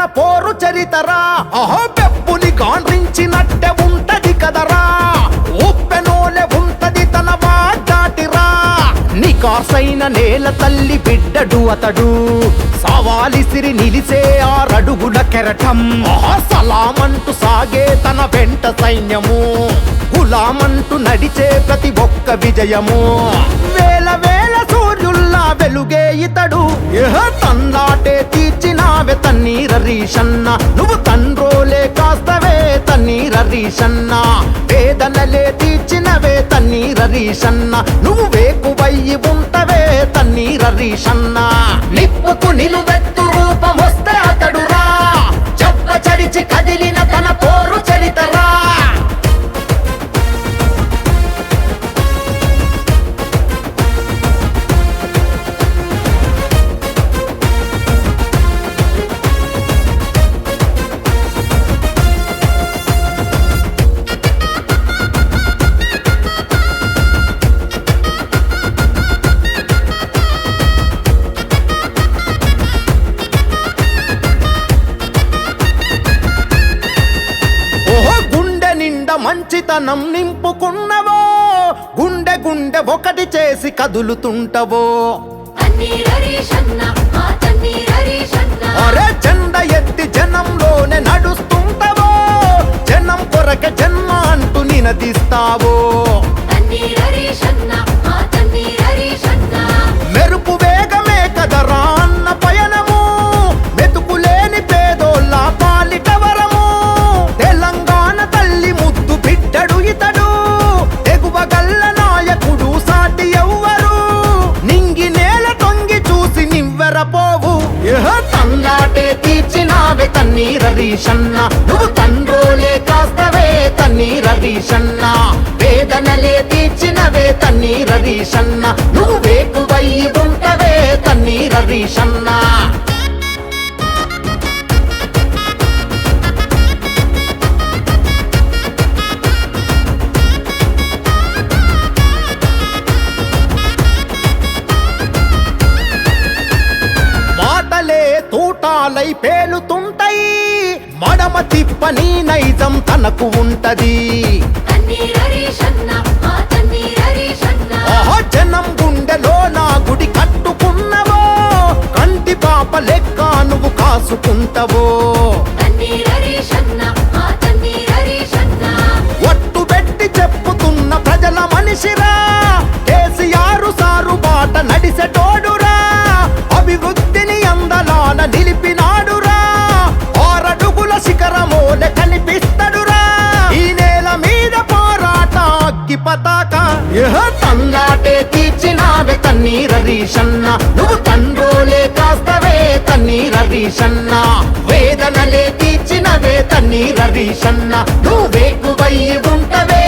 తన పోరు చరితరా పెప్పుని గాండ్రించినట్టే ఉంటది కదరా ఉప్పెనోలే ఉంటది తన వాడాటిరా నికాసైన నేల తల్లి బిడ్డడు అతడు సవాలిసిరి నిలిసే 6 అడుగుల కెరటం సలామంటూ సాగే తన వెంట సైన్యము గులామంటూ నడిచే ప్రతి ఒక్క విజయము వేల వేల సూర్యుల్లా వెలుగే ఇతడు తన్లాటే తీర్చినావే తన్నీర రీషన్న నువ్వు తండ్రోలే కాస్తవే తన్నీర రీషన్న వేదనలే తీర్చినవే తన్నీర రీషన్న నువ్వు వేకువయ్యి ఉంటవే తన్నీర రీషన్న నిప్పుకు నిలువెత్తు రూపం వస్తే అతడురా చెప్ప చడిచి కదిలిన తన పోరు చరితరా మంచితనం నింపుకున్నవో గుండె గుండె ఒకటి చేసి కదులుతుంటవో అరే జెండ ఎత్తి జనంలోనే నడుస్తుంటవో జనం కొరకే జన్మ అంటూ నినదిస్తావో మెరుపు వేగమే కదరా అన్న పయనము మెతుకులేని పేదోళ్ళ పాలిటవరము తెలంగాణ తల్లి ముద్దు బిడ్డడు ఇతడు ఎగువగల్ల నాయకుడు సాటి ఎవ్వరు నింగి నేల తొంగి చూసి నివ్వెరపోవు తన్లాటే తీర్చినావే తన్నీర రీషన్న నువ్వు తండ్రోలే కాస్తవే తన్నీర రీషన్న వేదనలే తీర్చినవే తన్నీర రీషన్న నువ్వు వేకువయ్యి ఉంటవే తన్నీర రీషన్న మాటలే తూటాలై పేలుతుంటాయి మడమ తిప్పని నైజం తనకు ఉంటది జనం గుండెలో నా గుడి కట్టుకున్నవో కంటి పాప లెక్క నువ్వు కాసుకుంటవో ఒట్టు పెట్టి చెప్పుతున్న ప్రజల మనిషిరా కేసీఆర్ సారు బాట నడిసెటోడురా అభివృద్ధిని అందలాన నిలిపినాడురా 6 అడుగుల శిఖరమోలే కనిపిస్తడురా ఈ నేల మీద పోరాట అగ్గి పతాక తన్లాటే తీర్చినావే తన్నీర రీషన్న నువ్వు తండ్రోలే కాస్తవే తన్నీర రీషన్న వేదనలే తీర్చినవే తన్నీర రీషన్న నువ్వు వేకువయ్యి ఉంటవే